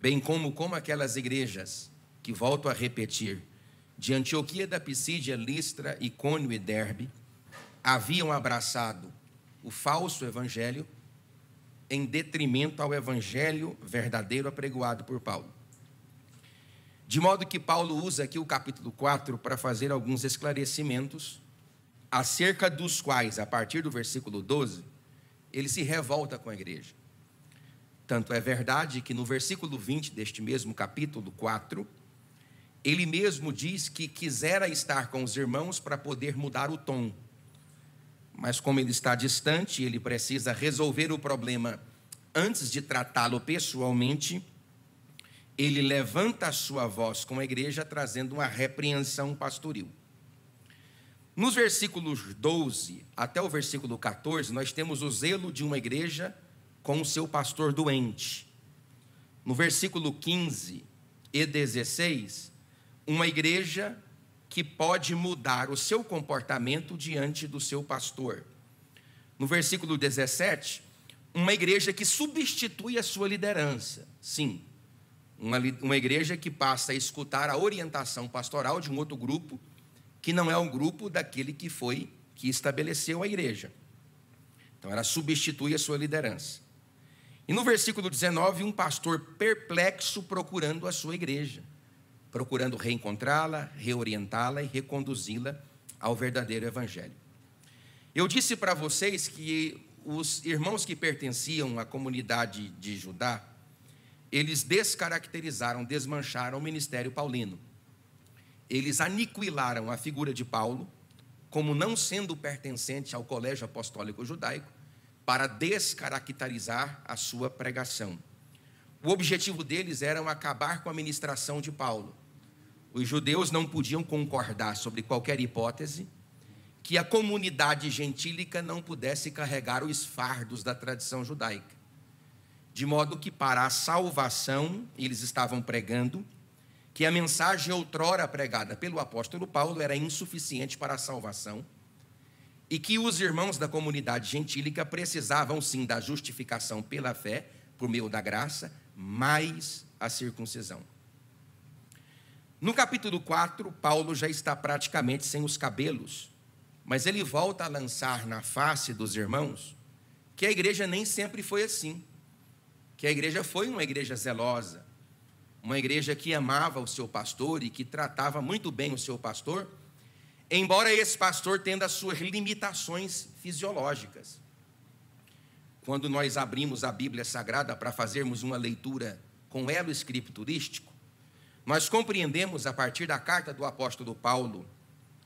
bem como aquelas igrejas que, volto a repetir, de Antioquia da Pisídia, Listra, Icônio e Derbe, haviam abraçado o falso evangelho em detrimento ao evangelho verdadeiro apregoado por Paulo. De modo que Paulo usa aqui o capítulo 4 para fazer alguns esclarecimentos, acerca dos quais, a partir do versículo 12, ele se revolta com a igreja. Tanto é verdade que no versículo 20 deste mesmo capítulo 4, ele mesmo diz que quisera estar com os irmãos para poder mudar o tom. Mas como ele está distante, ele precisa resolver o problema antes de tratá-lo pessoalmente, ele levanta a sua voz com a igreja, trazendo uma repreensão pastoril. Nos versículos 12 até o versículo 14, nós temos o zelo de uma igreja com o seu pastor doente. No versículo 15 e 16, uma igreja que pode mudar o seu comportamento diante do seu pastor. No versículo 17, uma igreja que substitui a sua liderança. Sim, uma igreja que passa a escutar a orientação pastoral de um outro grupo, que não é um grupo daquele que estabeleceu a igreja. Então, ela substitui a sua liderança. E no versículo 19, um pastor perplexo procurando a sua igreja, procurando reencontrá-la, reorientá-la e reconduzi-la ao verdadeiro evangelho. Eu disse para vocês que os irmãos que pertenciam à comunidade de Judá, eles descaracterizaram, desmancharam o ministério paulino. Eles aniquilaram a figura de Paulo como não sendo pertencente ao colégio apostólico judaico, para descaracterizar a sua pregação. O objetivo deles era acabar com a ministração de Paulo. Os judeus não podiam concordar sobre qualquer hipótese que a comunidade gentílica não pudesse carregar os fardos da tradição judaica. De modo que, para a salvação, eles estavam pregando que a mensagem outrora pregada pelo apóstolo Paulo era insuficiente para a salvação e que os irmãos da comunidade gentílica precisavam sim da justificação pela fé, por meio da graça, mais a circuncisão. No capítulo 4, Paulo já está praticamente sem os cabelos, mas ele volta a lançar na face dos irmãos que a igreja nem sempre foi assim, que a igreja foi uma igreja zelosa, uma igreja que amava o seu pastor e que tratava muito bem o seu pastor, embora esse pastor tenha as suas limitações fisiológicas. Quando nós abrimos a Bíblia Sagrada para fazermos uma leitura com elo escriturístico, nós compreendemos a partir da carta do apóstolo Paulo,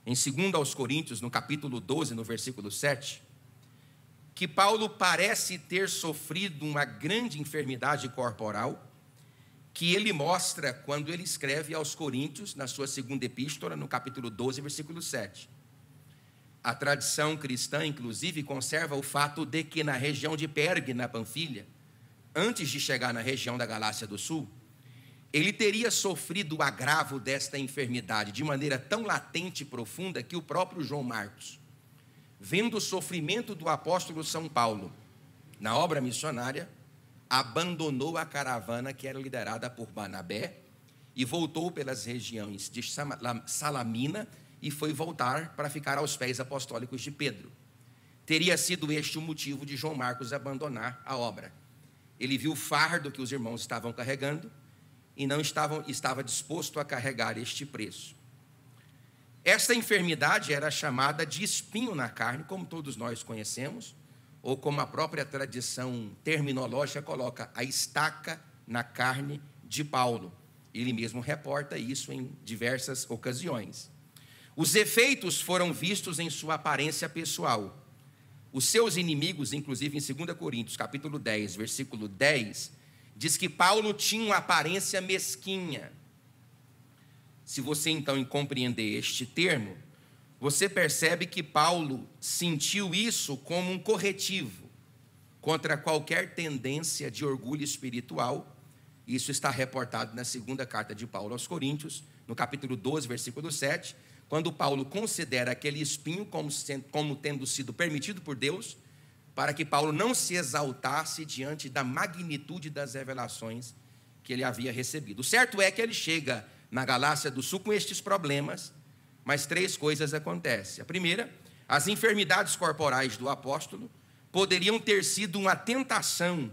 em 2 aos Coríntios, no capítulo 12, no versículo 7, que Paulo parece ter sofrido uma grande enfermidade corporal, que ele mostra quando ele escreve aos Coríntios, na sua segunda epístola, no capítulo 12, versículo 7. A tradição cristã, inclusive, conserva o fato de que na região de Pergue, na Panfilha, antes de chegar na região da Galácia do Sul, ele teria sofrido o agravo desta enfermidade de maneira tão latente e profunda que o próprio João Marcos, vendo o sofrimento do apóstolo São Paulo na obra missionária, abandonou a caravana que era liderada por Barnabé e voltou pelas regiões de Salamina e foi voltar para ficar aos pés apostólicos de Pedro. Teria sido este o motivo de João Marcos abandonar a obra. Ele viu o fardo que os irmãos estavam carregando e não estava disposto a carregar este preço. Esta enfermidade era chamada de espinho na carne, como todos nós conhecemos, ou como a própria tradição terminológica coloca, a estaca na carne de Paulo. Ele mesmo reporta isso em diversas ocasiões. Os efeitos foram vistos em sua aparência pessoal. Os seus inimigos, inclusive em 2 Coríntios, capítulo 10, versículo 10, diz que Paulo tinha uma aparência mesquinha. Se você então compreender este termo, você percebe que Paulo sentiu isso como um corretivo contra qualquer tendência de orgulho espiritual. Isso está reportado na segunda carta de Paulo aos Coríntios, no capítulo 12, versículo 7, quando Paulo considera aquele espinho como tendo sido permitido por Deus, para que Paulo não se exaltasse diante da magnitude das revelações que ele havia recebido. O certo é que ele chega na Galácia do Sul com estes problemas, mas 3 coisas acontecem. A primeira, as enfermidades corporais do apóstolo poderiam ter sido uma tentação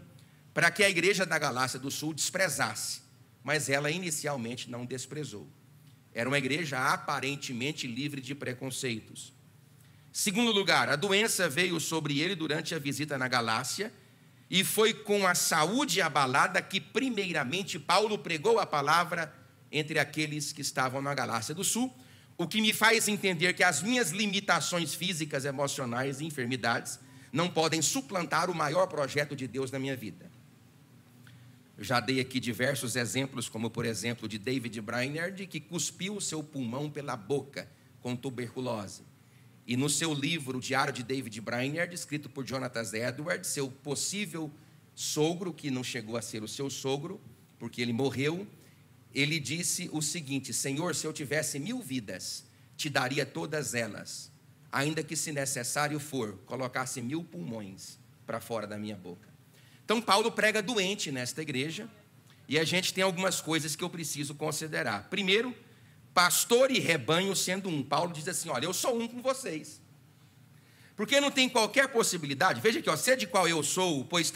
para que a igreja da Galácia do Sul desprezasse, mas ela inicialmente não desprezou. Era uma igreja aparentemente livre de preconceitos. Segundo lugar, a doença veio sobre ele durante a visita na Galácia, e foi com a saúde abalada que primeiramente Paulo pregou a palavra entre aqueles que estavam na Galácia do Sul, o que me faz entender que as minhas limitações físicas, emocionais e enfermidades não podem suplantar o maior projeto de Deus na minha vida. Eu já dei aqui diversos exemplos, como por exemplo de David Brainerd, que cuspiu o seu pulmão pela boca com tuberculose. E no seu livro, o Diário de David Brainerd, escrito por Jonathan Edwards, seu possível sogro, que não chegou a ser o seu sogro, porque ele morreu, ele disse o seguinte: Senhor, se eu tivesse 1000 vidas, te daria todas elas, ainda que, se necessário for, colocasse 1000 pulmões para fora da minha boca. Então, Paulo prega doente nesta igreja, e a gente tem algumas coisas que eu preciso considerar. Primeiro, pastor e rebanho sendo um. Paulo diz assim: olha, eu sou um com vocês. Porque não tem qualquer possibilidade, veja aqui, ó, sei de qual eu sou, pois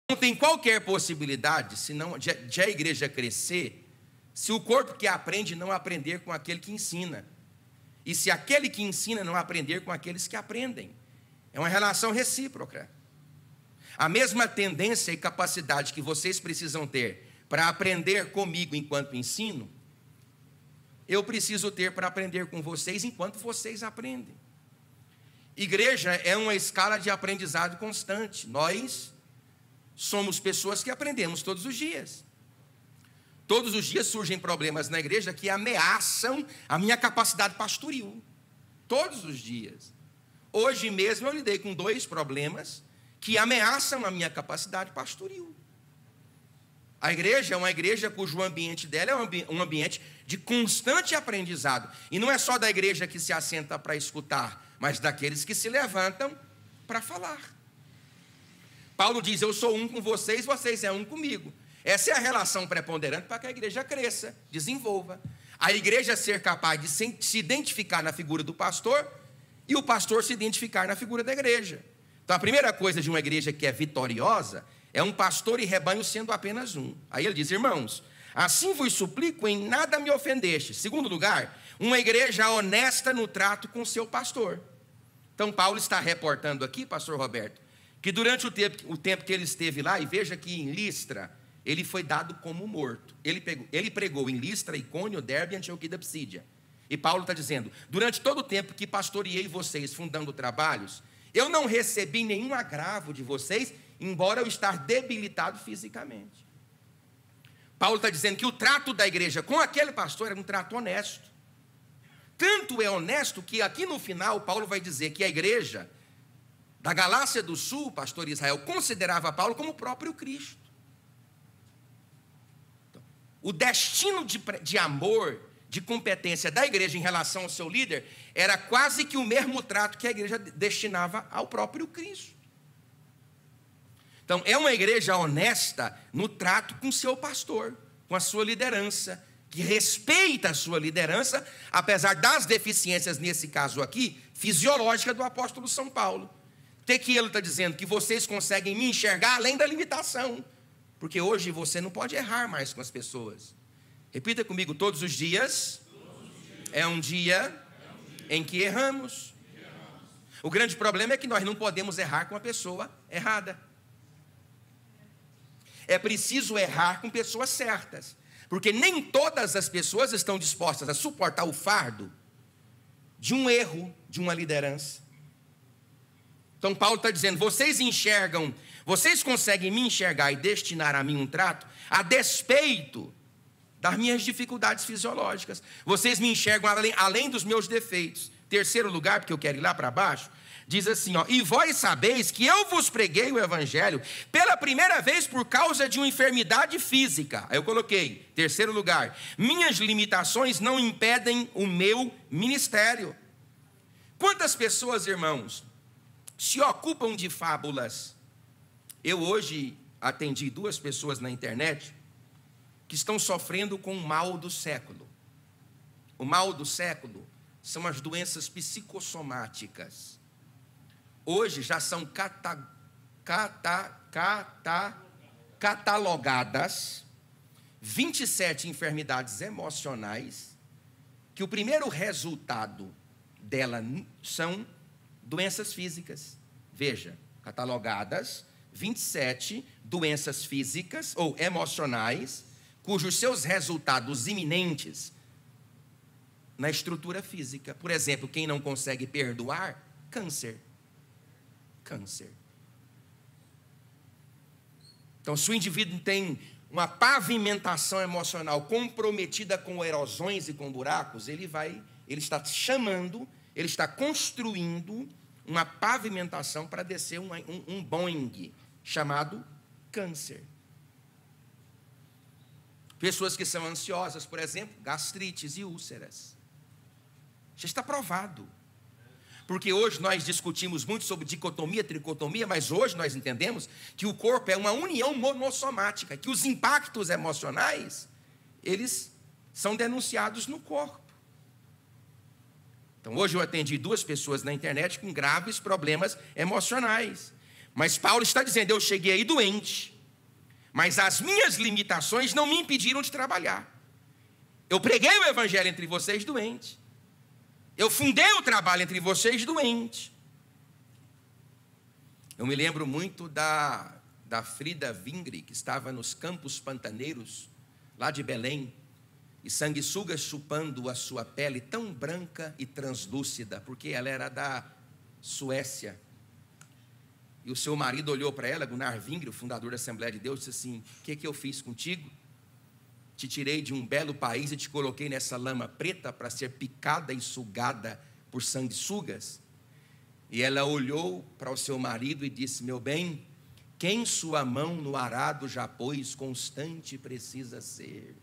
não tem qualquer possibilidade senão de a igreja crescer, se o corpo que aprende não aprender com aquele que ensina, e se aquele que ensina não aprender com aqueles que aprendem. É uma relação recíproca. A mesma tendência e capacidade que vocês precisam ter para aprender comigo enquanto ensino, eu preciso ter para aprender com vocês enquanto vocês aprendem. Igreja é uma escala de aprendizado constante. Nós somos pessoas que aprendemos todos os dias. Todos os dias surgem problemas na igreja que ameaçam a minha capacidade pastoril. Todos os dias. Hoje mesmo eu lidei com 2 problemas que ameaçam a minha capacidade pastoril. A igreja é uma igreja cujo ambiente dela é um ambiente de constante aprendizado. E não é só da igreja que se assenta para escutar, mas daqueles que se levantam para falar. Paulo diz: eu sou um com vocês, vocês é um comigo. Essa é a relação preponderante para que a igreja cresça, desenvolva. A igreja ser capaz de se identificar na figura do pastor e o pastor se identificar na figura da igreja. Então, a primeira coisa de uma igreja que é vitoriosa é um pastor e rebanho sendo apenas um. Aí ele diz: irmãos, assim vos suplico, em nada me ofendeste. Segundo lugar, uma igreja honesta no trato com seu pastor. Então, Paulo está reportando aqui, pastor Roberto, que durante o tempo que ele esteve lá, e veja que em Listra, ele foi dado como morto. Ele pregou em Listra, Icônio, Derbe e Antioquia da Psídia. E Paulo está dizendo: durante todo o tempo que pastoreei vocês fundando trabalhos, eu não recebi nenhum agravo de vocês, embora eu estar debilitado fisicamente. Paulo está dizendo que o trato da igreja com aquele pastor era um trato honesto. Tanto é honesto que aqui no final Paulo vai dizer que a igreja da Galácia do Sul, pastor Israel, considerava Paulo como o próprio Cristo. Então, o destino de amor, de competência da igreja em relação ao seu líder era quase que o mesmo trato que a igreja destinava ao próprio Cristo. Então, é uma igreja honesta no trato com seu pastor, com a sua liderança, que respeita a sua liderança, apesar das deficiências, nesse caso aqui, fisiológicas do apóstolo São Paulo. Até que ele está dizendo que vocês conseguem me enxergar além da limitação, porque hoje você não pode errar mais com as pessoas. Repita comigo: todos os dias é um dia em que erramos. O grande problema é que nós não podemos errar com a pessoa errada. É preciso errar com pessoas certas, porque nem todas as pessoas estão dispostas a suportar o fardo de um erro de uma liderança. Então Paulo está dizendo: vocês enxergam, vocês conseguem me enxergar e destinar a mim um trato a despeito das minhas dificuldades fisiológicas. Vocês me enxergam além dos meus defeitos. Terceiro lugar, porque eu quero ir lá para baixo, diz assim, ó: e vós sabeis que eu vos preguei o evangelho pela primeira vez por causa de uma enfermidade física. Aí eu coloquei, terceiro lugar, minhas limitações não impedem o meu ministério. Quantas pessoas, irmãos, se ocupam de fábulas? Eu hoje atendi 2 pessoas na internet que estão sofrendo com o mal do século. O mal do século são as doenças psicossomáticas. Hoje já são catalogadas 27 enfermidades emocionais, que o primeiro resultado dela são doenças físicas. Veja, catalogadas 27 doenças físicas ou emocionais, cujos seus resultados iminentes na estrutura física. Por exemplo, quem não consegue perdoar, câncer. Câncer. Então, se o indivíduo tem uma pavimentação emocional comprometida com erosões e com buracos, ele está ele está construindo uma pavimentação para descer um Boeing chamado câncer. Pessoas que são ansiosas, por exemplo, gastrites e úlceras. Já está provado. Porque hoje nós discutimos muito sobre dicotomia, tricotomia, mas hoje nós entendemos que o corpo é uma união monossomática, que os impactos emocionais, eles são denunciados no corpo. Então, hoje eu atendi 2 pessoas na internet com graves problemas emocionais. Mas Paulo está dizendo, eu cheguei aí doente, mas as minhas limitações não me impediram de trabalhar. Eu preguei o evangelho entre vocês doente. Eu fundei o trabalho entre vocês doente. Eu me lembro muito da Frida Vingre, que estava nos Campos Pantaneiros, lá de Belém, e sanguessugas chupando a sua pele tão branca e translúcida, porque ela era da Suécia. E o seu marido olhou para ela, Gunnar Vingre, o fundador da Assembleia de Deus, disse assim, o que eu fiz contigo? Te tirei de um belo país e te coloquei nessa lama preta para ser picada e sugada por sanguessugas. E ela olhou para o seu marido e disse, meu bem, quem sua mão no arado já pôs, constante precisa ser.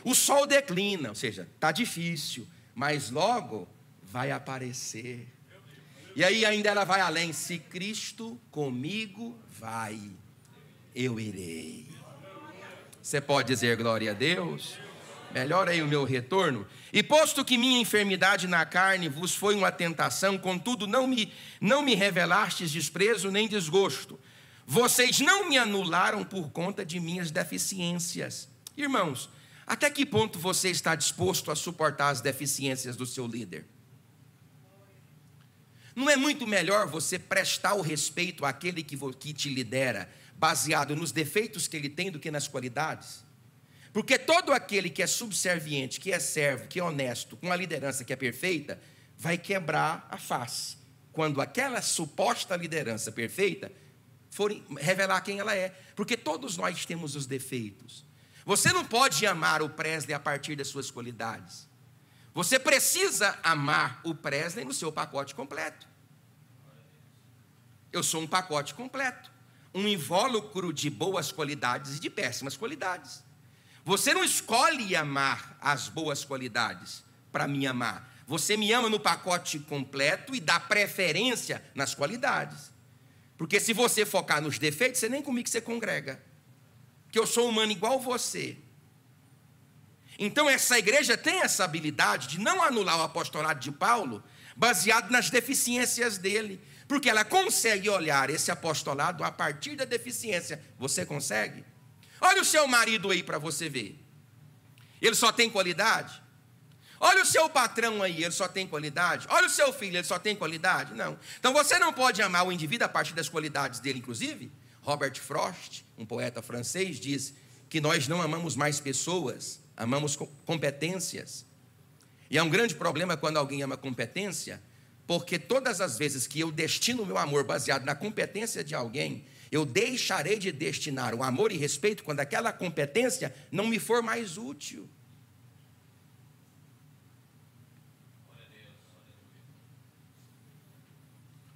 O sol declina, ou seja, está difícil, mas logo vai aparecer. E aí ainda ela vai além, se Cristo comigo vai, eu irei. Você pode dizer glória a Deus? Melhora aí o meu retorno. E posto que minha enfermidade na carne vos foi uma tentação, contudo não me revelastes desprezo nem desgosto. Vocês não me anularam por conta de minhas deficiências. Irmãos, até que ponto você está disposto a suportar as deficiências do seu líder? Não é muito melhor você prestar o respeito àquele que te lidera, baseado nos defeitos que ele tem do que nas qualidades? Porque todo aquele que é subserviente, que é servo, que é honesto, com a liderança que é perfeita, vai quebrar a face quando aquela suposta liderança perfeita for revelar quem ela é. Porque todos nós temos os defeitos. Você não pode amar o Presley a partir das suas qualidades. Você precisa amar o Presley no seu pacote completo. Eu sou um pacote completo. Um invólucro de boas qualidades e de péssimas qualidades. Você não escolhe amar as boas qualidades para me amar. Você me ama no pacote completo e dá preferência nas qualidades. Porque se você focar nos defeitos, você nem comigo você congrega. Porque eu sou humano igual você. Então essa igreja tem essa habilidade de não anular o apostolado de Paulo baseado nas deficiências dele. Porque ela consegue olhar esse apostolado a partir da deficiência. Você consegue? Olha o seu marido aí para você ver. Ele só tem qualidade? Olha o seu patrão aí, ele só tem qualidade? Olha o seu filho, ele só tem qualidade? Não. Então você não pode amar o indivíduo a partir das qualidades dele, inclusive. Robert Frost, um poeta francês, diz que nós não amamos mais pessoas, amamos competências. E é um grande problema quando alguém ama competência, porque todas as vezes que eu destino o meu amor baseado na competência de alguém, eu deixarei de destinar o amor e respeito quando aquela competência não me for mais útil.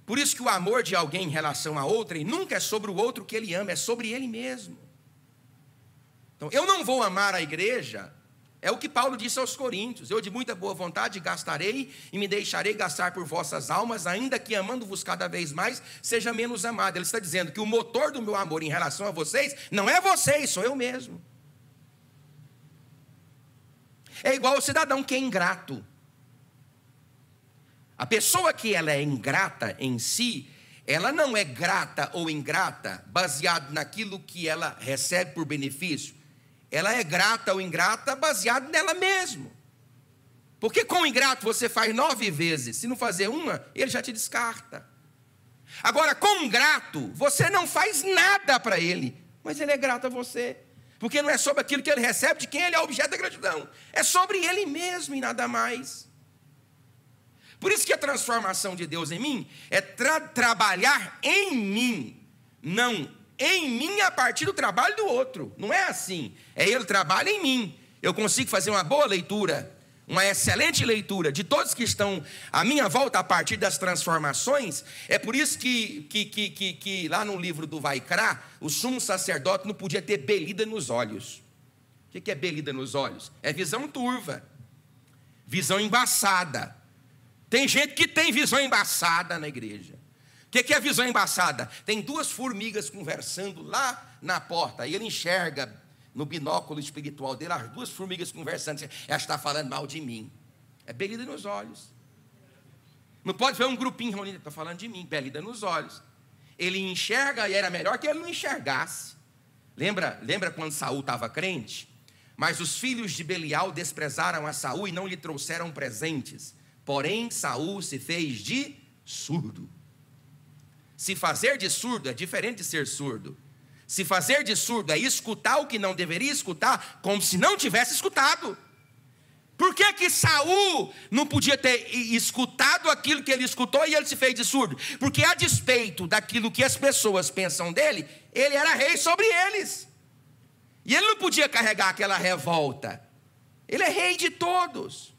Por isso que o amor de alguém em relação a outrem nunca é sobre o outro que ele ama, é sobre ele mesmo. Então, eu não vou amar a igreja É o que Paulo disse aos Coríntios: eu de muita boa vontade gastarei e me deixarei gastar por vossas almas, ainda que amando-vos cada vez mais, seja menos amado. Ele está dizendo que o motor do meu amor em relação a vocês não é vocês, sou eu mesmo. É igual ao cidadão que é ingrato. A pessoa que ela é ingrata em si, ela não é grata ou ingrata baseado naquilo que ela recebe por benefício. Ela é grata ou ingrata baseado nela mesma. Porque com o ingrato você faz 9 vezes. Se não fazer uma, ele já te descarta. Agora, com o grato, você não faz nada para ele, mas ele é grato a você. Porque não é sobre aquilo que ele recebe, de quem ele é objeto da gratidão. É sobre ele mesmo e nada mais. Por isso que a transformação de Deus em mim é trabalhar em mim, não em mim a partir do trabalho do outro. Não é assim. É ele trabalha em mim. Eu consigo fazer uma boa leitura, uma excelente leitura de todos que estão à minha volta a partir das transformações. É por isso que lá no livro do Vaikra, o sumo sacerdote não podia ter belida nos olhos. O que é belida nos olhos? É visão turva, visão embaçada. Tem gente que tem visão embaçada na igreja. O que é visão embaçada? Tem 2 formigas conversando lá na porta, e ele enxerga no binóculo espiritual dele as 2 formigas conversando. Ela está falando mal de mim. É belida nos olhos. Não pode ver um grupinho reunido, está falando de mim, belida nos olhos. Ele enxerga, e era melhor que ele não enxergasse. Lembra quando Saul estava crente? Mas os filhos de Belial desprezaram a Saul e não lhe trouxeram presentes. Porém, Saul se fez de surdo. Se fazer de surdo é diferente de ser surdo. Se fazer de surdo é escutar o que não deveria escutar, como se não tivesse escutado. Por que Saul não podia ter escutado aquilo que ele escutou e ele se fez de surdo? Porque a despeito daquilo que as pessoas pensam dele, ele era rei sobre eles. E ele não podia carregar aquela revolta. Ele é rei de todos.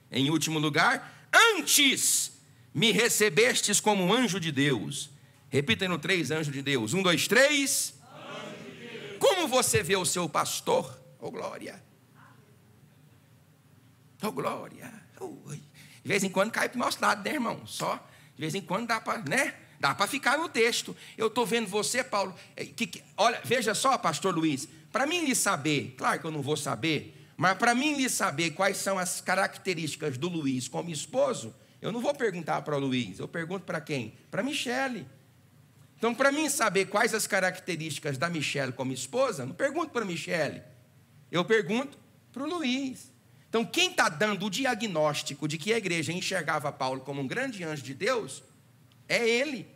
Em último lugar, antes me recebestes como um anjo de Deus. Repita no 3, anjo de Deus. 1, 2, 3. Como você vê o seu pastor? Oh, glória. Oh, glória. De vez em quando cai para o nosso lado, né, irmão? Só de vez em quando dá para, né? Dá para ficar no texto. Eu estou vendo você, Paulo. Olha, veja só, pastor Luiz. Para mim lhe saber, claro que eu não vou saber, mas para mim lhe saber quais são as características do Luiz como esposo, eu não vou perguntar para o Luiz, eu pergunto para quem? Para a Michele. Então, para mim saber quais as características da Michele como esposa, não pergunto para a Michele, eu pergunto para o Luiz. Então, quem está dando o diagnóstico de que a igreja enxergava Paulo como um grande anjo de Deus, é ele,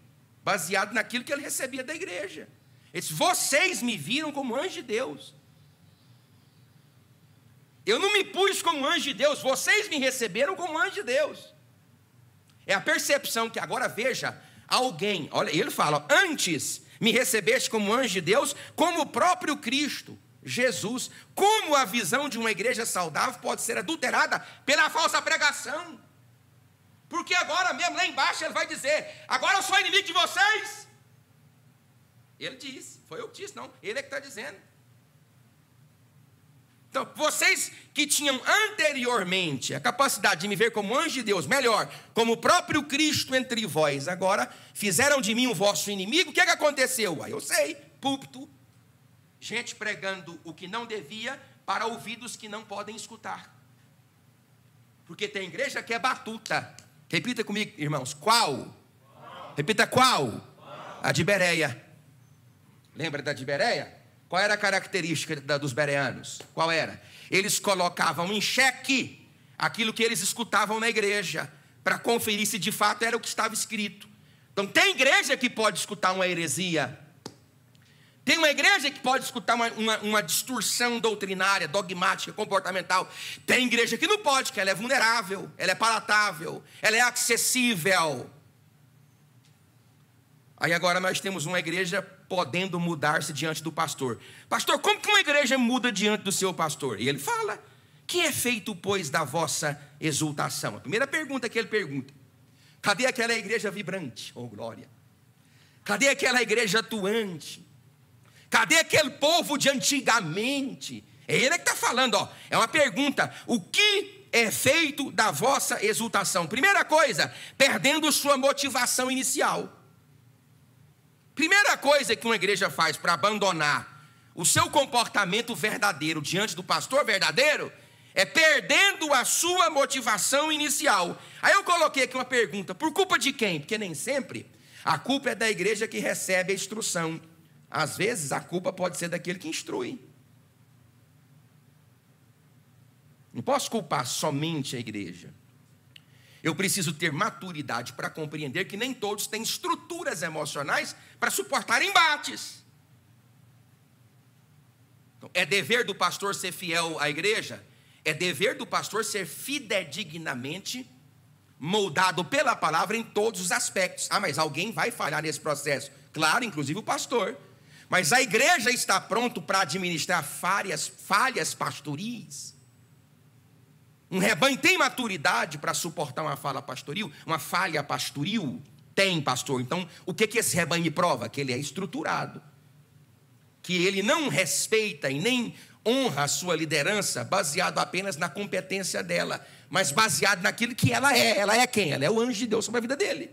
baseado naquilo que ele recebia da igreja. Ele disse: vocês me viram como anjo de Deus. Eu não me pus como anjo de Deus, vocês me receberam como anjo de Deus. É a percepção que agora veja alguém, olha, ele fala: antes me recebeste como anjo de Deus, como o próprio Cristo, Jesus. Como a visão de uma igreja saudável pode ser adulterada pela falsa pregação? Porque agora mesmo lá embaixo ele vai dizer: agora eu sou inimigo de vocês. Ele disse, foi eu que disse, não, ele é que está dizendo. Então, vocês que tinham anteriormente a capacidade de me ver como anjo de Deus, melhor, como o próprio Cristo entre vós, agora fizeram de mim o vosso inimigo. O que aconteceu? Eu sei, púlpito, gente pregando o que não devia para ouvidos que não podem escutar. Porque tem igreja que é batuta. Repita comigo, irmãos, qual? Repita, qual? A de Bereia. Lembra da de Bereia? Qual era a característica dos bereanos? Qual era? Eles colocavam em xeque aquilo que eles escutavam na igreja, para conferir se de fato era o que estava escrito. Então, tem igreja que pode escutar uma heresia. Tem uma igreja que pode escutar uma distorção doutrinária, dogmática, comportamental. Tem igreja que não pode, que ela é vulnerável, ela é palatável, ela é acessível. Aí agora nós temos uma igreja podendo mudar-se diante do pastor. Pastor, como que uma igreja muda diante do seu pastor? E ele fala: que é feito, pois, da vossa exultação? A primeira pergunta que ele pergunta: cadê aquela igreja vibrante? Oh, glória! Cadê aquela igreja atuante? Cadê aquele povo de antigamente? É ele que está falando, ó. É uma pergunta: o que é feito da vossa exultação? Primeira coisa, perdendo sua motivação inicial. Primeira coisa que uma igreja faz para abandonar o seu comportamento verdadeiro diante do pastor verdadeiro é perdendo a sua motivação inicial. Aí eu coloquei aqui uma pergunta: por culpa de quem? Porque nem sempre a culpa é da igreja que recebe a instrução. Às vezes a culpa pode ser daquele que instrui. Não posso culpar somente a igreja. Eu preciso ter maturidade para compreender que nem todos têm estruturas emocionais para suportar embates. Então, é dever do pastor ser fiel à igreja? É dever do pastor ser fidedignamente moldado pela palavra em todos os aspectos. Ah, mas alguém vai falhar nesse processo. Claro, inclusive o pastor. Mas a igreja está pronto para administrar falhas pastoris. Um rebanho tem maturidade para suportar uma falha pastoril? Uma falha pastoril? Tem, pastor. Então, o que esse rebanho me prova? Que ele é estruturado. Que ele não respeita e nem honra a sua liderança baseado apenas na competência dela, mas baseado naquilo que ela é. Ela é quem? Ela é o anjo de Deus sobre a vida dele.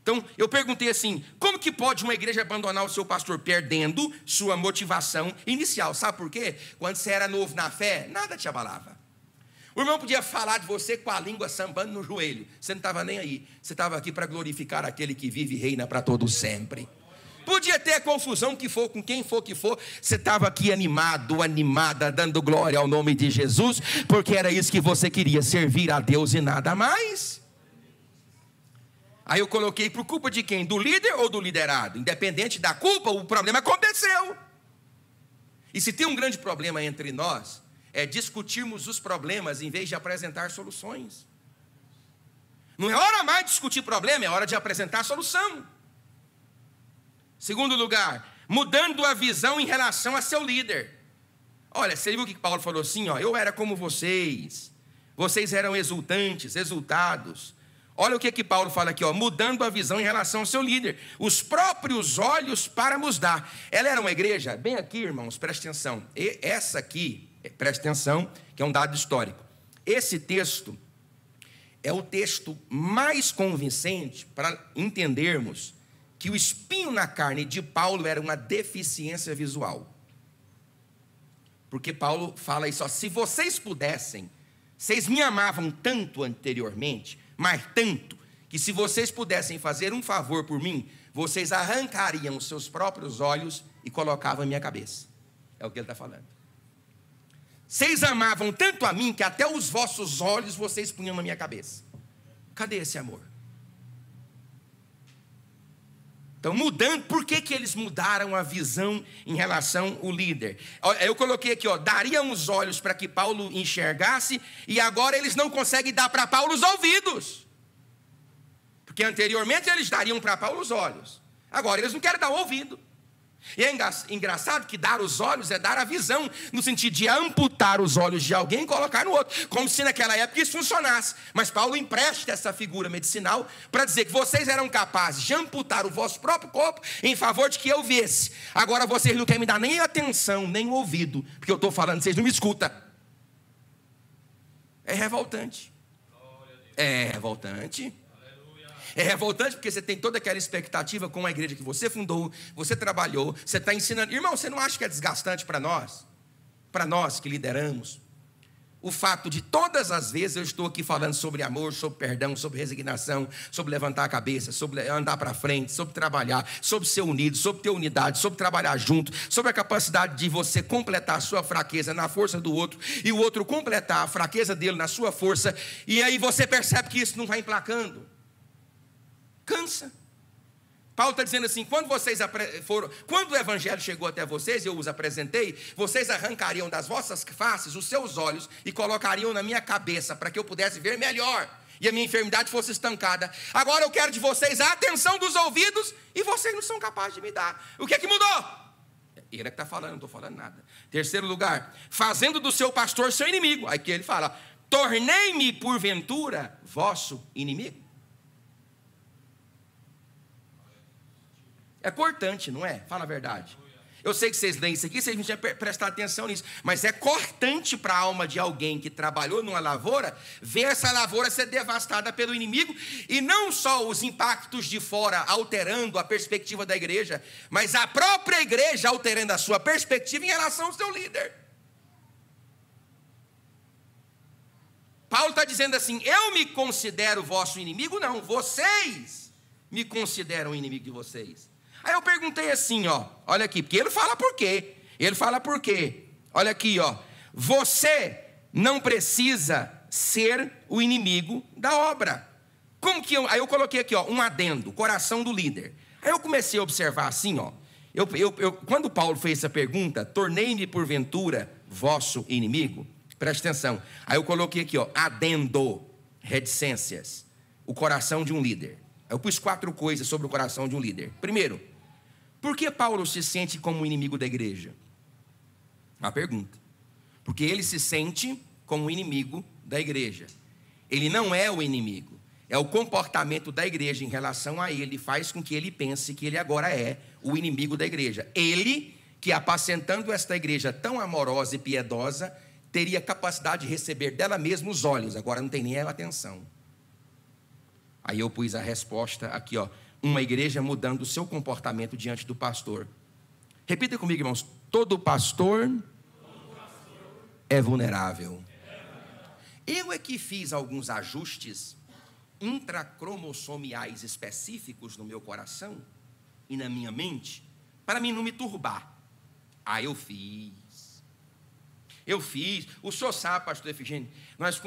Então, eu perguntei assim: como que pode uma igreja abandonar o seu pastor? Perdendo sua motivação inicial. Sabe por quê? Quando você era novo na fé, nada te abalava. O irmão podia falar de você com a língua sambando no joelho. Você não estava nem aí. Você estava aqui para glorificar aquele que vive e reina para todo sempre. Podia ter confusão que for, com quem for que for. Você estava aqui animado, animada, dando glória ao nome de Jesus, porque era isso que você queria, servir a Deus e nada mais. Aí eu coloquei: por culpa de quem? Do líder ou do liderado? Independente da culpa, o problema aconteceu. E se tem um grande problema entre nós, é discutirmos os problemas em vez de apresentar soluções. Não é hora mais de discutir problema, é hora de apresentar solução. Segundo lugar, mudando a visão em relação a seu líder. Olha, você viu o que Paulo falou assim? Ó, eu era como vocês eram exultantes, exultados. Olha o que Paulo fala aqui, ó, mudando a visão em relação ao seu líder. Os próprios olhos para nos dar. Ela era uma igreja, bem aqui, irmãos, preste atenção. E essa aqui, preste atenção, que é um dado histórico. Esse texto é o texto mais convincente para entendermos que o espinho na carne de Paulo era uma deficiência visual. Porque Paulo fala isso, ó: se vocês pudessem, vocês me amavam tanto anteriormente, mas tanto, que se vocês pudessem fazer um favor por mim, vocês arrancariam os seus próprios olhos e colocavam em minha cabeça. É o que ele está falando. Vocês amavam tanto a mim que até os vossos olhos vocês punham na minha cabeça. Cadê esse amor? Então, mudando, por que eles mudaram a visão em relação ao líder? Eu coloquei aqui, ó, dariam os olhos para que Paulo enxergasse, e agora eles não conseguem dar para Paulo os ouvidos. Porque anteriormente eles dariam para Paulo os olhos. Agora eles não querem dar o ouvido. E é engraçado que dar os olhos é dar a visão, no sentido de amputar os olhos de alguém e colocar no outro, como se naquela época isso funcionasse. Mas Paulo empresta essa figura medicinal para dizer que vocês eram capazes de amputar o vosso próprio corpo em favor de que eu visse. Agora vocês não querem me dar nem atenção, nem ouvido, porque eu estou falando, vocês não me escutam. É revoltante. É revoltante. É revoltante porque você tem toda aquela expectativa com a igreja que você fundou, você trabalhou, você está ensinando. Irmão, você não acha que é desgastante para nós? Para nós que lideramos? O fato de todas as vezes eu estou aqui falando sobre amor, sobre perdão, sobre resignação, sobre levantar a cabeça, sobre andar para frente, sobre trabalhar, sobre ser unido, sobre ter unidade, sobre trabalhar junto, sobre a capacidade de você completar a sua fraqueza na força do outro e o outro completar a fraqueza dele na sua força, e aí você percebe que isso não vai emplacando. Cansa. Paulo está dizendo assim: quando o evangelho chegou até vocês, eu os apresentei, vocês arrancariam das vossas faces os seus olhos e colocariam na minha cabeça para que eu pudesse ver melhor e a minha enfermidade fosse estancada. Agora eu quero de vocês a atenção dos ouvidos e vocês não são capazes de me dar. O que é que mudou? Ele é que está falando, não estou falando nada. Terceiro lugar, fazendo do seu pastor seu inimigo. Aí que ele fala: tornei-me porventura vosso inimigo. É cortante, não é? Fala a verdade. Eu sei que vocês leem isso aqui, vocês não tinham prestado atenção nisso, mas é cortante para a alma de alguém que trabalhou numa lavoura, ver essa lavoura ser devastada pelo inimigo, e não só os impactos de fora alterando a perspectiva da igreja, mas a própria igreja alterando a sua perspectiva em relação ao seu líder. Paulo está dizendo assim: eu me considero vosso inimigo? Não, vocês me consideram inimigo de vocês. Aí eu perguntei assim, olha aqui, porque ele fala por quê. Ele fala por quê. Olha aqui, você não precisa ser o inimigo da obra. Como que aí eu coloquei aqui, um adendo, coração do líder. Aí eu comecei a observar assim, quando Paulo fez essa pergunta, tornei-me porventura vosso inimigo? Presta atenção. Aí eu coloquei aqui, adendo, reticências, o coração de um líder. Eu pus 4 coisas sobre o coração de um líder. Primeiro, por que Paulo se sente como inimigo da igreja? Uma pergunta. Porque ele se sente como inimigo da igreja. Ele não é o inimigo. É o comportamento da igreja em relação a ele faz com que ele pense que ele agora é o inimigo da igreja. Ele, que apacentando esta igreja tão amorosa e piedosa, teria capacidade de receber dela mesma os olhos. Agora não tem nem ela atenção. Aí eu pus a resposta aqui, uma igreja mudando o seu comportamento diante do pastor. Repita comigo, irmãos. Todo pastor é vulnerável. Eu é que fiz alguns ajustes intracromossomiais específicos no meu coração e na minha mente, para mim não me turbar. Eu fiz. O senhor sabe, pastor Efigênio,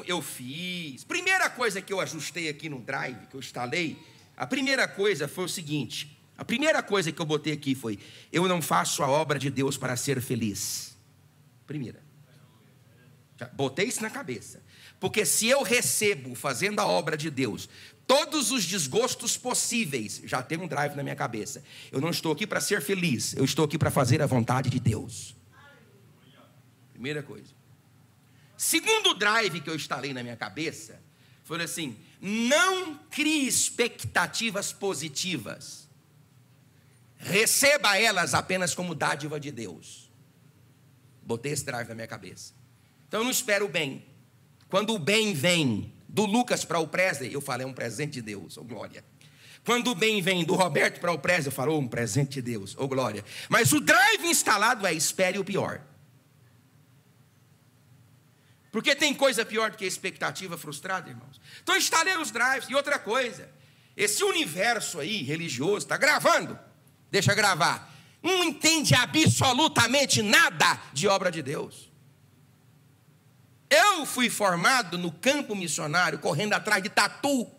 eu fiz. Primeira coisa que eu ajustei aqui no drive, que eu instalei, a primeira coisa foi o seguinte: a primeira coisa que eu botei aqui foi: eu não faço a obra de Deus para ser feliz. Primeira. Já botei isso na cabeça. Porque se eu recebo, fazendo a obra de Deus, todos os desgostos possíveis, já tem um drive na minha cabeça. Eu não estou aqui para ser feliz, eu estou aqui para fazer a vontade de Deus. Primeira coisa. Segundo drive que eu instalei na minha cabeça, foi assim: não crie expectativas positivas. Receba elas apenas como dádiva de Deus. Botei esse drive na minha cabeça. Então eu não espero o bem. Quando o bem vem do Lucas para o Presley, eu falo, é um presente de Deus, glória. Quando o bem vem do Roberto para o Presley, eu falo, um presente de Deus, glória. Mas o drive instalado é: espere o pior. Porque tem coisa pior do que a expectativa frustrada, irmãos. Então instalei os drives. E outra coisa, esse universo aí religioso está gravando. Deixa gravar. Não entende absolutamente nada de obra de Deus. Eu fui formado no campo missionário, correndo atrás de tatu.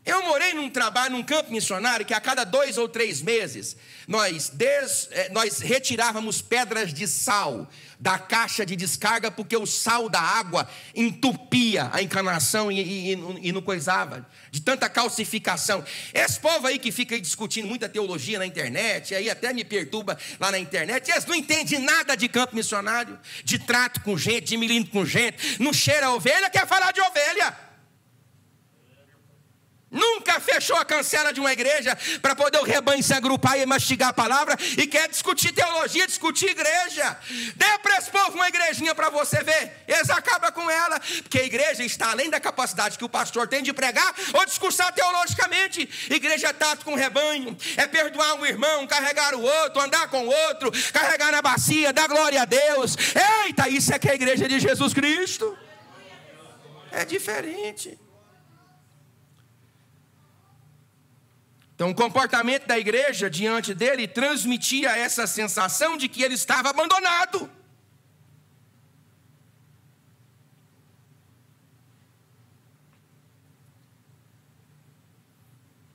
Eu morei num trabalho, num campo missionário, que a cada 2 ou 3 meses, nós retirávamos pedras de sal da caixa de descarga, porque o sal da água entupia a encanação e não coisava, de tanta calcificação. Esse povo aí que fica aí discutindo muita teologia na internet, aí até me perturba lá na internet, eles não entendem nada de campo missionário, de trato com gente, de milímetro com gente, não cheira a ovelha, quer falar de ovelha. Nunca fechou a cancela de uma igreja para poder o rebanho se agrupar e mastigar a palavra, e quer discutir teologia, discutir igreja. Dê para esse povo uma igrejinha para você ver. Eles acabam com ela, porque a igreja está além da capacidade que o pastor tem de pregar ou discursar teologicamente. Igreja é tato com o rebanho, é perdoar um irmão, carregar o outro, andar com o outro, carregar na bacia, dar glória a Deus. Eita, isso é que é a igreja de Jesus Cristo. É diferente. Então, o comportamento da igreja diante dele transmitia essa sensação de que ele estava abandonado.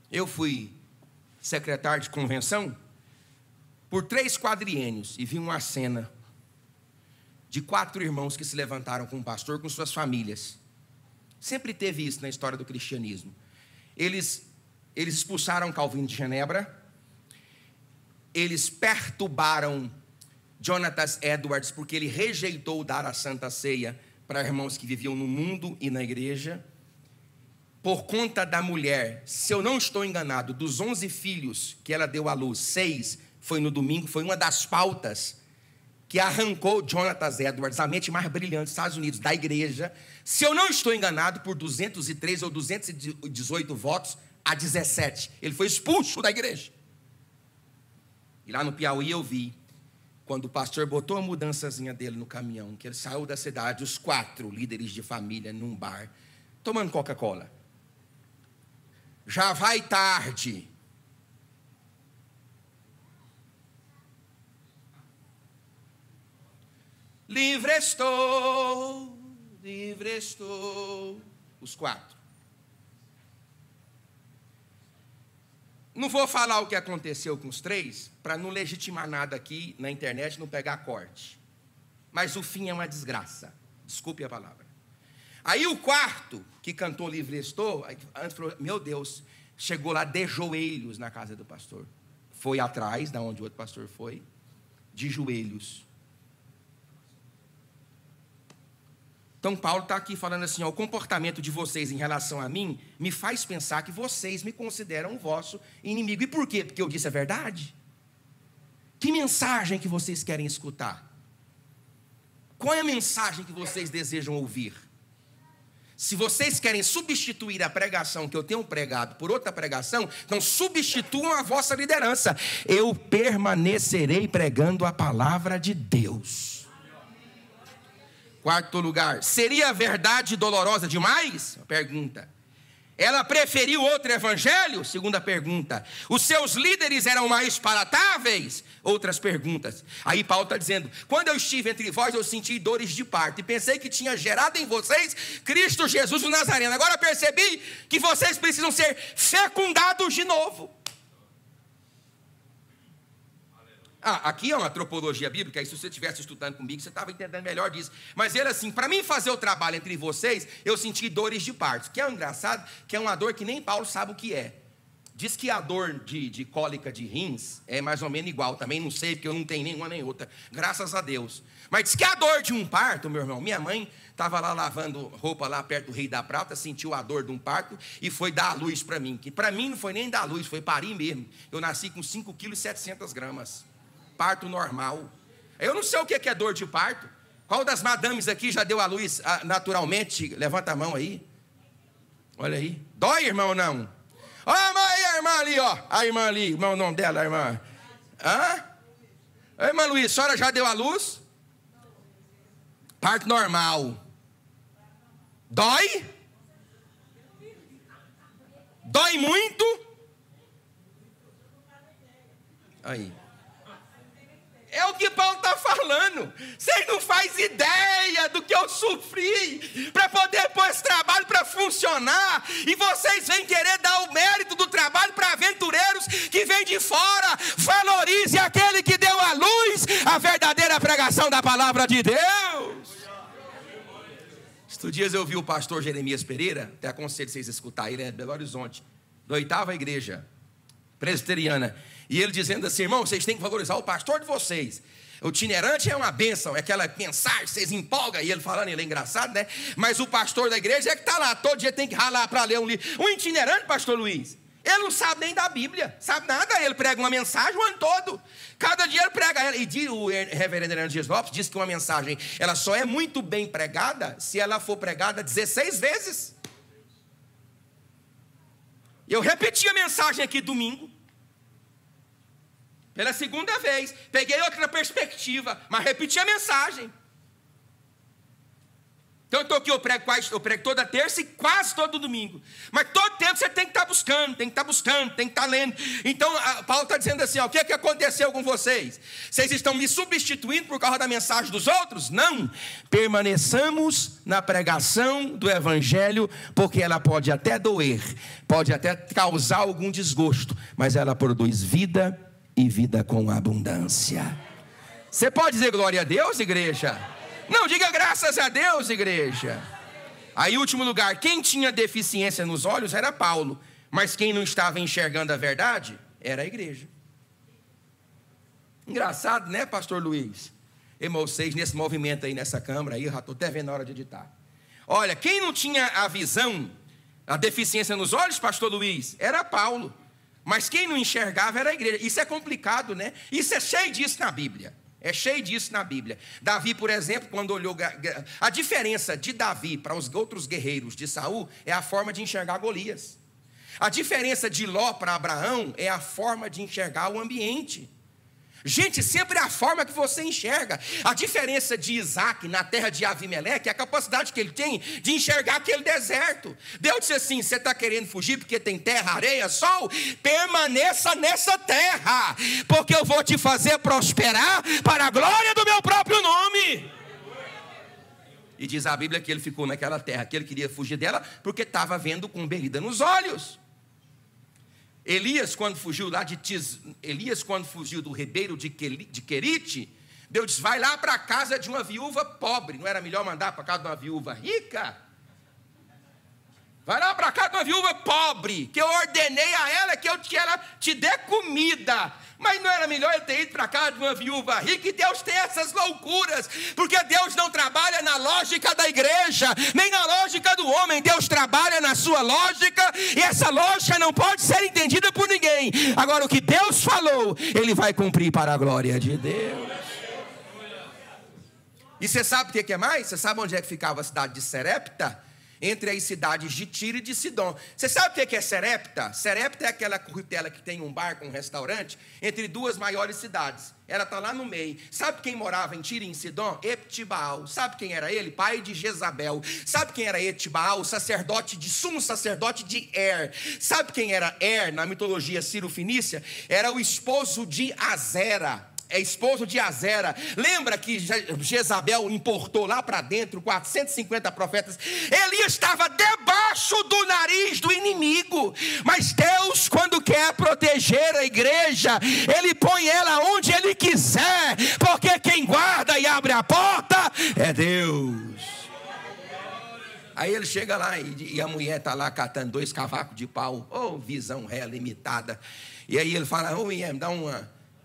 Eu fui secretário de convenção por 3 quadriênios e vi uma cena de 4 irmãos que se levantaram com o pastor, com suas famílias. Sempre teve isso na história do cristianismo. Eles expulsaram Calvino de Genebra, eles perturbaram Jonathan Edwards, porque ele rejeitou dar a Santa Ceia para irmãos que viviam no mundo e na igreja. por conta da mulher, se eu não estou enganado, dos 11 filhos que ela deu à luz, 6 foi no domingo, foi uma das pautas que arrancou Jonathan Edwards, a mente mais brilhante dos Estados Unidos, da igreja, se eu não estou enganado, por 203 ou 218 votos a 17. Ele foi expulso da igreja. E lá no Piauí eu vi, quando o pastor botou a mudançazinha dele no caminhão, que ele saiu da cidade, os 4 líderes de família num bar, tomando Coca-Cola. Já vai tarde. Livre estou, livre estou. Os 4. Não vou falar o que aconteceu com os 3, para não legitimar nada aqui na internet, não pegar corte. Mas o fim é uma desgraça. Desculpe a palavra. Aí o 4, que cantou Livre Estou, antes falou, meu Deus, chegou lá de joelhos na casa do pastor. Foi atrás, da onde o outro pastor foi, de joelhos. Então Paulo está aqui falando assim, ó, o comportamento de vocês em relação a mim me faz pensar que vocês me consideram o vosso inimigo. E por quê? Porque eu disse a verdade? Que mensagem que vocês querem escutar? Qual é a mensagem que vocês desejam ouvir? Se vocês querem substituir a pregação que eu tenho pregado por outra pregação, então substituam a vossa liderança. Eu permanecerei pregando a palavra de Deus. 4º lugar, seria a verdade dolorosa demais? Pergunta. Ela preferiu outro evangelho? Segunda pergunta. Os seus líderes eram mais palatáveis? Outras perguntas. Aí Paulo está dizendo, quando eu estive entre vós, eu senti dores de parto, e pensei que tinha gerado em vocês Cristo Jesus o Nazareno. Agora percebi que vocês precisam ser fecundados de novo. Aqui é uma antropologia bíblica, e se você estivesse estudando comigo, você estava entendendo melhor disso. Mas ele assim, para mim fazer o trabalho entre vocês, eu senti dores de parto. Que é engraçado, que é uma dor que nem Paulo sabe o que é. Diz que a dor de cólica de rins é mais ou menos igual. Também não sei, porque eu não tenho nenhuma nem outra. Graças a Deus. Mas diz que a dor de um parto, meu irmão, minha mãe estava lá lavando roupa lá perto do Rio da Prata, sentiu a dor de um parto e foi dar a luz para mim. Que para mim não foi nem dar a luz, foi parir mesmo. Eu nasci com 5,7 kg. Parto normal. Eu não sei o que é dor de parto. Qual das madames aqui já deu à luz naturalmente? Levanta a mão aí. Olha aí. Dói, irmão, ou não? Ó, a irmã ali, ó. A irmã ali, irmão, o nome dela, a irmã. Hã? A irmã Luiz, a senhora já deu à luz? Parto normal. Dói? Dói muito? Aí. É o que Paulo está falando. Vocês não fazem ideia do que eu sofri para poder pôr esse trabalho para funcionar. E vocês vêm querer dar o mérito do trabalho para aventureiros que vêm de fora. Valorize aquele que deu à luz a verdadeira pregação da palavra de Deus. Estes dias eu vi o pastor Jeremias Pereira, até aconselho vocês a escutar, ele é de Belo Horizonte, da 8ª igreja presbiteriana. E ele dizendo assim, irmão, vocês têm que valorizar o pastor de vocês. O itinerante é uma bênção, é aquela mensagem, vocês empolgam. E ele falando, ele é engraçado, né? Mas o pastor da igreja é que está lá, todo dia tem que ralar para ler um livro. O itinerante, pastor Luiz, ele não sabe nem da Bíblia, sabe nada. Ele prega uma mensagem o ano todo. Cada dia ele prega ela. E o reverendo Hernandes Dias Lopes diz que uma mensagem, ela só é muito bem pregada se ela for pregada 16 vezes. Eu repeti a mensagem aqui domingo. Pela segunda vez, peguei outra perspectiva, mas repeti a mensagem. Então eu estou aqui, eu prego toda terça e quase todo domingo. Mas todo tempo você tem que estar buscando, tem que estar lendo. Então Paulo está dizendo assim, ó, o que é que aconteceu com vocês? Vocês estão me substituindo por causa da mensagem dos outros? Não, permaneçamos na pregação do evangelho, porque ela pode até doer, pode até causar algum desgosto, mas ela produz vida e vida com abundância. Você pode dizer glória a Deus, igreja? Não, diga graças a Deus, igreja. Aí, último lugar, quem tinha deficiência nos olhos era Paulo, mas quem não estava enxergando a verdade era a igreja. Engraçado, né, pastor Luiz? Irmão, vocês nesse movimento aí, nessa câmara aí, eu já estou até vendo a hora de editar. Olha, quem não tinha a visão A deficiência nos olhos, pastor Luiz, era Paulo. Mas quem não enxergava era a igreja. Isso é complicado, né? Isso é cheio disso na Bíblia. É cheio disso na Bíblia. Davi, por exemplo, quando olhou... A diferença de Davi para os outros guerreiros de Saul é a forma de enxergar Golias. A diferença de Ló para Abraão é a forma de enxergar o ambiente. Gente, sempre é a forma que você enxerga. A diferença de Isaac na terra de Avimeleque é a capacidade que ele tem de enxergar aquele deserto. Deus disse assim: você está querendo fugir porque tem terra, areia, sol? Permaneça nessa terra, porque eu vou te fazer prosperar para a glória do meu próprio nome. E diz a Bíblia que ele ficou naquela terra, que ele queria fugir dela porque estava vendo com berrida nos olhos. Elias, quando fugiu do ribeiro de Querite, Deus disse: vai lá para a casa de uma viúva pobre. Não era melhor mandar para a casa de uma viúva rica? Vai lá para a casa de uma viúva pobre, que eu ordenei a ela que ela te dê comida. Mas não era melhor ele ter ido para a casa de uma viúva rica? E Deus tem essas loucuras, porque Deus não trabalha na lógica da igreja, nem na lógica do homem. Deus trabalha na sua lógica, e essa lógica não pode ser entendida por ninguém. Agora, o que Deus falou, Ele vai cumprir para a glória de Deus. E você sabe o que é mais? Você sabe onde é que ficava a cidade de Serepta? Entre as cidades de Tiro e de Sidom. Você sabe o que é Serepta? Serepta é aquela curtela que tem um bar com um restaurante entre duas maiores cidades. Ela está lá no meio. Sabe quem morava em Tiro e em Sidom? Eptibaal. Sabe quem era ele? Pai de Jezabel. Sabe quem era Eptibaal? Sumo sacerdote de Er. Sabe quem era Er na mitologia sírio-fenícia? Era o esposo de Azera. É esposo de Azera. Lembra que Jezabel importou lá para dentro 450 profetas? Elias estava debaixo do nariz do inimigo. Mas Deus, quando quer proteger a igreja, Ele põe ela onde Ele quiser, porque quem guarda e abre a porta é Deus. Aí ele chega lá e a mulher está lá catando 2 cavacos de pau. Visão réia limitada. E aí ele fala: mulher,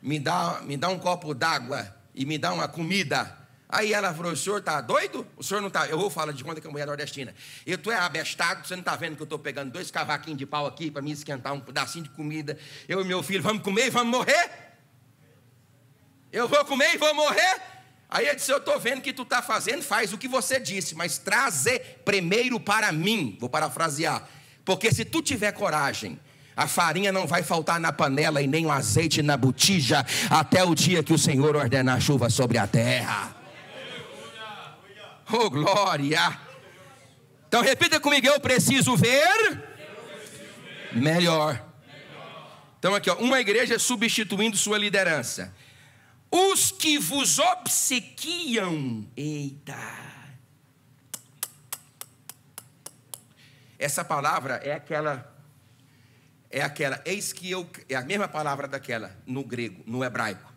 me dá um copo d'água e me dá uma comida. Aí ela falou: o senhor está doido? O senhor não está... Eu vou falar de conta que é mulher nordestina. Tu é abestado, você não está vendo que eu estou pegando 2 cavaquinhos de pau aqui para me esquentar um pedacinho de comida? Eu e meu filho vamos comer e vamos morrer? Eu vou comer e vou morrer? Aí ele disse: eu estou vendo que tu está fazendo, faz o que você disse, mas traze primeiro para mim. Vou parafrasear. Porque se tu tiver coragem, a farinha não vai faltar na panela e nem o azeite na botija, até o dia que o Senhor ordenar chuva sobre a terra. Oh, glória! Então repita comigo: eu preciso ver melhor. Então aqui, uma igreja substituindo sua liderança. Os que vos obsequiam. Eita! Essa palavra é aquela, eis que eu, é a mesma palavra daquela no grego, no hebraico.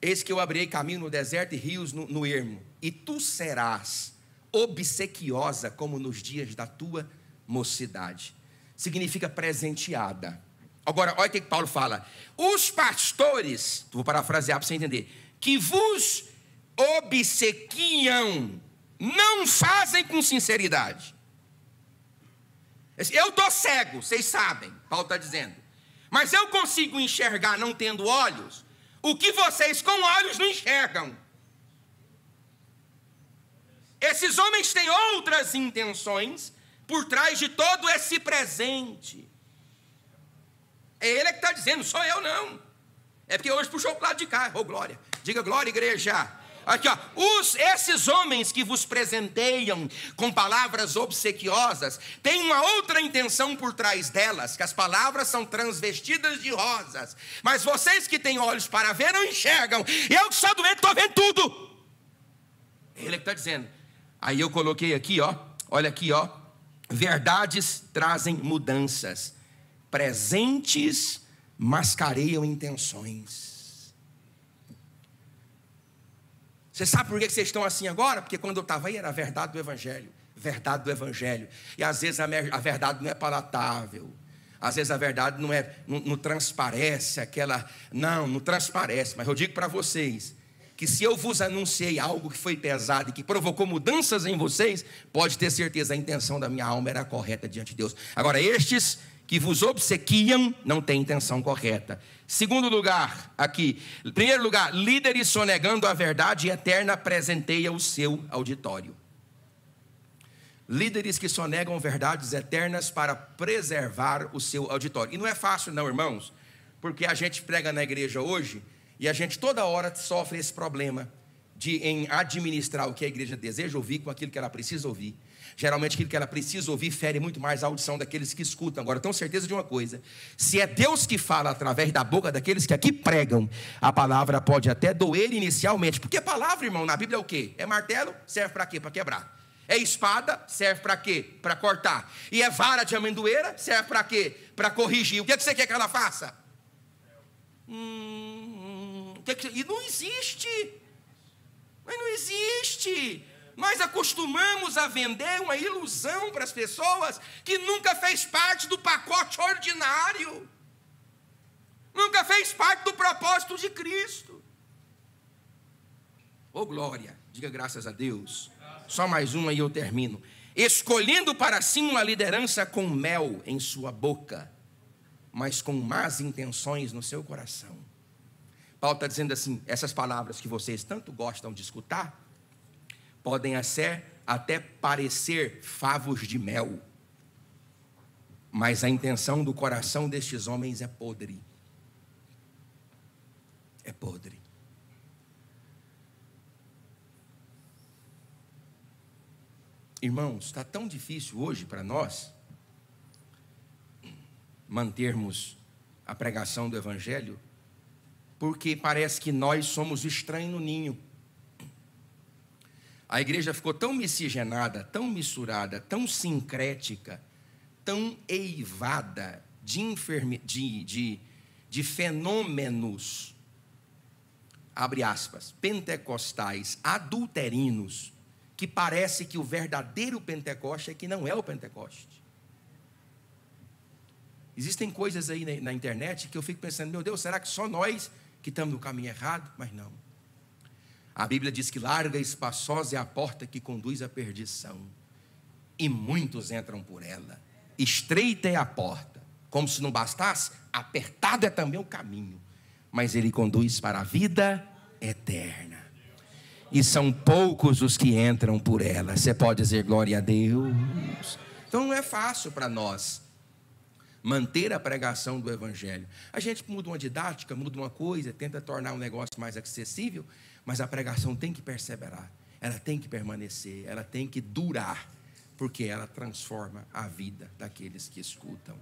Eis que eu abrirei caminho no deserto e rios no ermo, e tu serás obsequiosa como nos dias da tua mocidade. Significa presenteada. Agora, olha o que Paulo fala: os pastores, vou parafrasear para você entender, que vos obsequiam, não fazem com sinceridade. Eu estou cego, vocês sabem, Paulo está dizendo, mas eu consigo enxergar, não tendo olhos, o que vocês com olhos não enxergam. Esses homens têm outras intenções por trás de todo esse presente. É ele que está dizendo, sou eu não. É porque hoje puxou para o lado de cá. Oh, glória, diga glória, igreja. Aqui, ó, esses homens que vos presenteiam com palavras obsequiosas têm uma outra intenção por trás delas, que as palavras são transvestidas de rosas, mas vocês que têm olhos para ver não enxergam. Eu que sou doente estou vendo tudo. Ele que está dizendo. Aí eu coloquei aqui, ó, olha aqui, ó, verdades trazem mudanças, presentes mascareiam intenções. Você sabe por que vocês estão assim agora? Porque quando eu estava aí era a verdade do Evangelho. Verdade do Evangelho. E às vezes a verdade não é palatável. Às vezes a verdade não transparece aquela... Não transparece. Mas eu digo para vocês que se eu vos anunciei algo que foi pesado e que provocou mudanças em vocês, pode ter certeza, a intenção da minha alma era correta diante de Deus. Agora, estes que vos obsequiam não têm intenção correta. Segundo lugar, aqui, primeiro lugar, líderes sonegando a verdade eterna presenteia o seu auditório. Líderes que sonegam verdades eternas para preservar o seu auditório. E não é fácil não, irmãos, porque a gente prega na igreja hoje e a gente toda hora sofre esse problema em administrar o que a igreja deseja ouvir com aquilo que ela precisa ouvir. Geralmente aquilo que ela precisa ouvir fere muito mais a audição daqueles que escutam. Agora, tenho certeza de uma coisa: se é Deus que fala através da boca daqueles que aqui pregam, a palavra pode até doer inicialmente. Porque palavra, irmão, na Bíblia é o quê? É martelo, serve para quê? Para quebrar. É espada, serve para quê? Para cortar. E é vara de amendoeira, serve para quê? Para corrigir. O que você quer que ela faça? E não existe. Mas não existe. Nós acostumamos a vender uma ilusão para as pessoas que nunca fez parte do pacote ordinário. Nunca fez parte do propósito de Cristo. Oh, glória, diga graças a Deus. Só mais uma e eu termino. Escolhendo para si uma liderança com mel em sua boca, mas com más intenções no seu coração. Paulo está dizendo assim: essas palavras que vocês tanto gostam de escutar, podem até parecer favos de mel, mas a intenção do coração destes homens é podre. É podre. Irmãos, está tão difícil hoje para nós mantermos a pregação do Evangelho, porque parece que nós somos estranhos no ninho. A igreja ficou tão miscigenada, tão misturada, tão sincrética, tão eivada de fenômenos, abre aspas, pentecostais, adulterinos, que parece que o verdadeiro Pentecoste é que não é o Pentecoste. Existem coisas aí na internet que eu fico pensando: meu Deus, será que só nós que estamos no caminho errado? Mas não. A Bíblia diz que larga e espaçosa é a porta que conduz à perdição, e muitos entram por ela. Estreita é a porta, como se não bastasse, apertado é também o caminho, mas ele conduz para a vida eterna. E são poucos os que entram por ela. Você pode dizer glória a Deus? Então não é fácil para nós manter a pregação do Evangelho. A gente muda uma didática, muda uma coisa, tenta tornar um negócio mais acessível, mas a pregação tem que perseverar, ela tem que permanecer, ela tem que durar, porque ela transforma a vida daqueles que escutam.